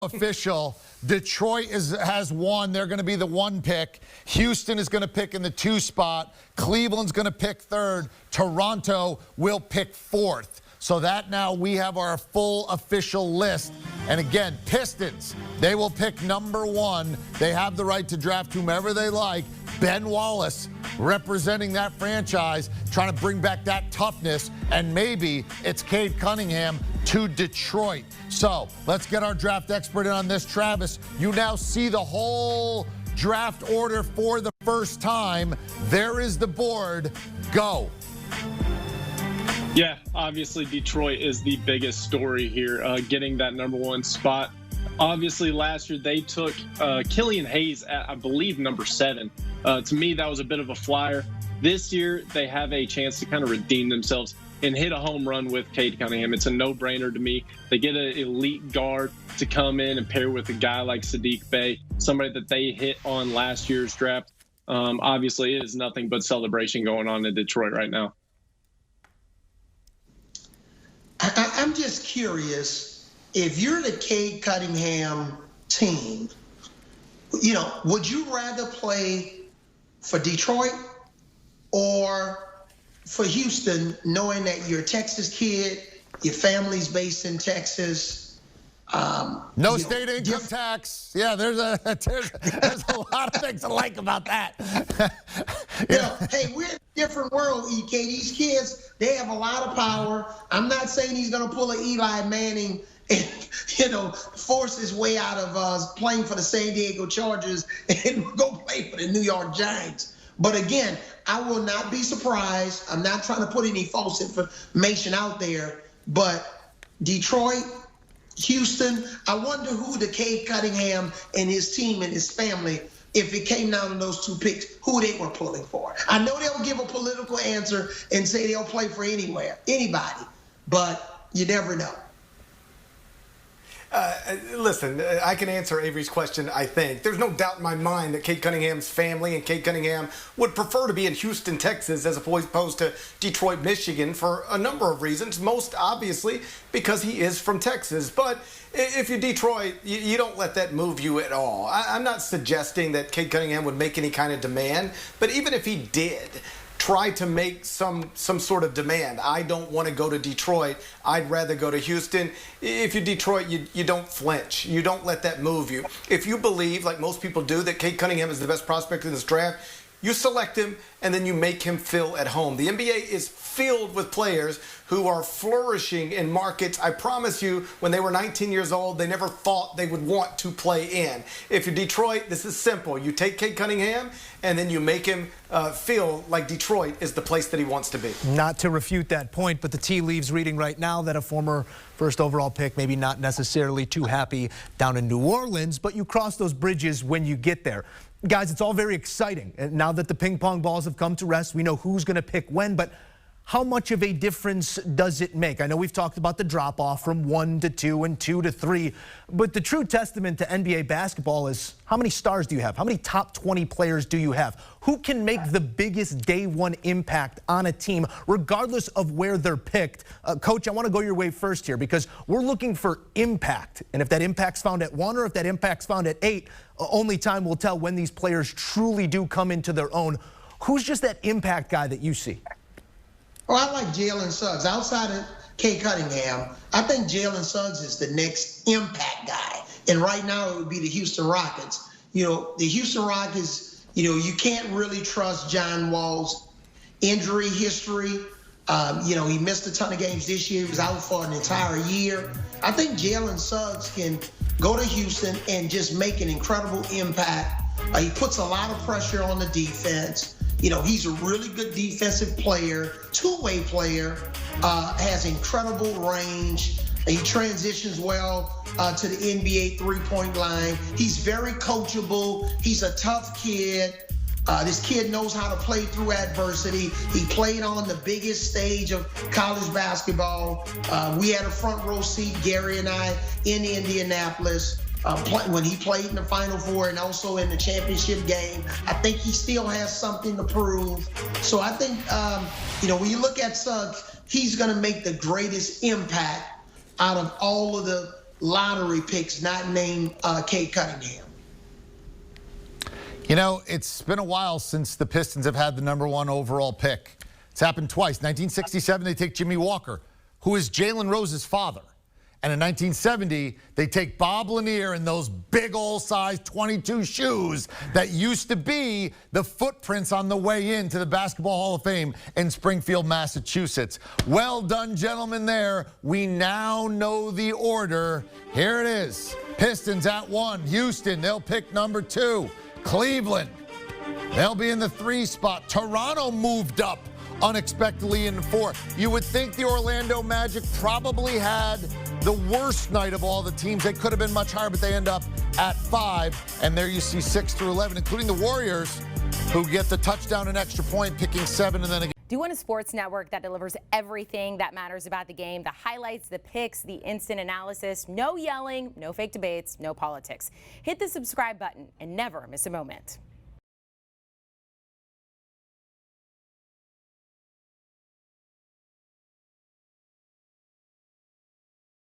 Official. Detroit has won. They're going to be the 1 pick. Houston is going to pick in the 2 spot. Cleveland's going to pick 3rd. Toronto will pick 4th. So that now we have our full official list. And again, Pistons, they will pick number 1. They have the right to draft whomever they like. Ben Wallace representing that franchise, trying to bring back that toughness. And maybe it's Cade Cunningham to Detroit. So let's get our draft expert in on this. Travis, you now see the whole draft order for the first time. There is the board. Go. Yeah, obviously Detroit is the biggest story here, getting that number 1 spot. Obviously, last year they took Killian Hayes at, I believe, number 7. To me, that was a bit of a flyer. This year, they have a chance to kind of redeem themselves and hit a home run with Cade Cunningham. It's a no-brainer to me. They get an elite guard to come in and pair with a guy like Sadiq Bey, somebody that they hit on last year's draft. Obviously, it is nothing but celebration going on in Detroit right now. I'm just curious, if you're the Cade Cunningham team, would you rather play for Detroit or for Houston, knowing that you're a Texas kid, your family's based in Texas? No state income tax. Yeah, there's a lot of things to like about that. Hey, we're in a different world, EK. These kids, they have a lot of power. I'm not saying he's going to pull an Eli Manning and, force his way out of playing for the San Diego Chargers and go play for the New York Giants. But again, I will not be surprised. I'm not trying to put any false information out there, but Detroit, Houston, I wonder who the Cade Cunningham and his team and his family, if it came down to those 2 picks, who they were pulling for. I know they'll give a political answer and say they'll play for anybody, but you never know. Listen, I can answer Avery's question, I think. There's no doubt in my mind that Cade Cunningham's family and Cade Cunningham would prefer to be in Houston, Texas, as opposed to Detroit, Michigan, for a number of reasons. Most obviously because he is from Texas. But if you're Detroit, you don't let that move you at all. I'm not suggesting that Cade Cunningham would make any kind of demand, but even if he did, try to make some sort of demand. I don't want to go to Detroit. I'd rather go to Houston. If you're Detroit, you don't flinch. You don't let that move you. If you believe, like most people do, that Cade Cunningham is the best prospect in this draft, you select him and then you make him feel at home. The NBA is filled with players who are flourishing in markets, I promise you, when they were 19 years old, they never thought they would want to play in. If you're Detroit, this is simple. You take Cade Cunningham and then you make him feel like Detroit is the place that he wants to be. Not to refute that point, but the tea leaves reading right now that a former first overall pick, maybe not necessarily too happy down in New Orleans, but you cross those bridges when you get there. Guys, it's all very exciting. And now that the ping pong balls have come to rest, we know who's going to pick when, but how much of a difference does it make? I know we've talked about the drop-off from 1 to 2 and 2 to 3, but the true testament to NBA basketball is how many stars do you have? How many top 20 players do you have? Who can make the biggest day 1 impact on a team, regardless of where they're picked? Coach, I want to go your way first here because we're looking for impact. And if that impact's found at 1 or if that impact's found at 8, only time will tell when these players truly do come into their own. Who's just that impact guy that you see? Oh, I like Jalen Suggs. Outside of Cade Cunningham, I think Jalen Suggs is the next impact guy. And right now it would be the Houston Rockets. The Houston Rockets, you can't really trust John Wall's injury history. He missed a ton of games this year. He was out for an entire year. I think Jalen Suggs can go to Houston and just make an incredible impact. He puts a lot of pressure on the defense. He's a really good defensive player, two-way player, has incredible range. He transitions well to the NBA three-point line. He's very coachable. He's a tough kid. This kid knows how to play through adversity. He played on the biggest stage of college basketball. We had a front row seat, Gary and I, in Indianapolis. When he played in the Final Four and also in the championship game. I think he still has something to prove. So I think, when you look at Suggs, he's going to make the greatest impact out of all of the lottery picks not named Cade Cunningham. You know, it's been a while since the Pistons have had the #1 overall pick. It's happened twice. 1967, they take Jimmy Walker, who is Jalen Rose's father. And in 1970, they take Bob Lanier in those big old size 22 shoes that used to be the footprints on the way into the Basketball Hall of Fame in Springfield, Massachusetts. Well done, gentlemen, there. We now know the order. Here it is. Pistons at 1. Houston, they'll pick number 2. Cleveland, they'll be in the 3 spot. Toronto moved up unexpectedly in 4. You would think the Orlando Magic probably had the worst night of all the teams. They could have been much higher, but they end up at 5. And there you see 6 through 11, including the Warriors, who get the touchdown and extra point, picking 7 and then again. Do you want a sports network that delivers everything that matters about the game? The highlights, the picks, the instant analysis, no yelling, no fake debates, no politics. Hit the subscribe button and never miss a moment.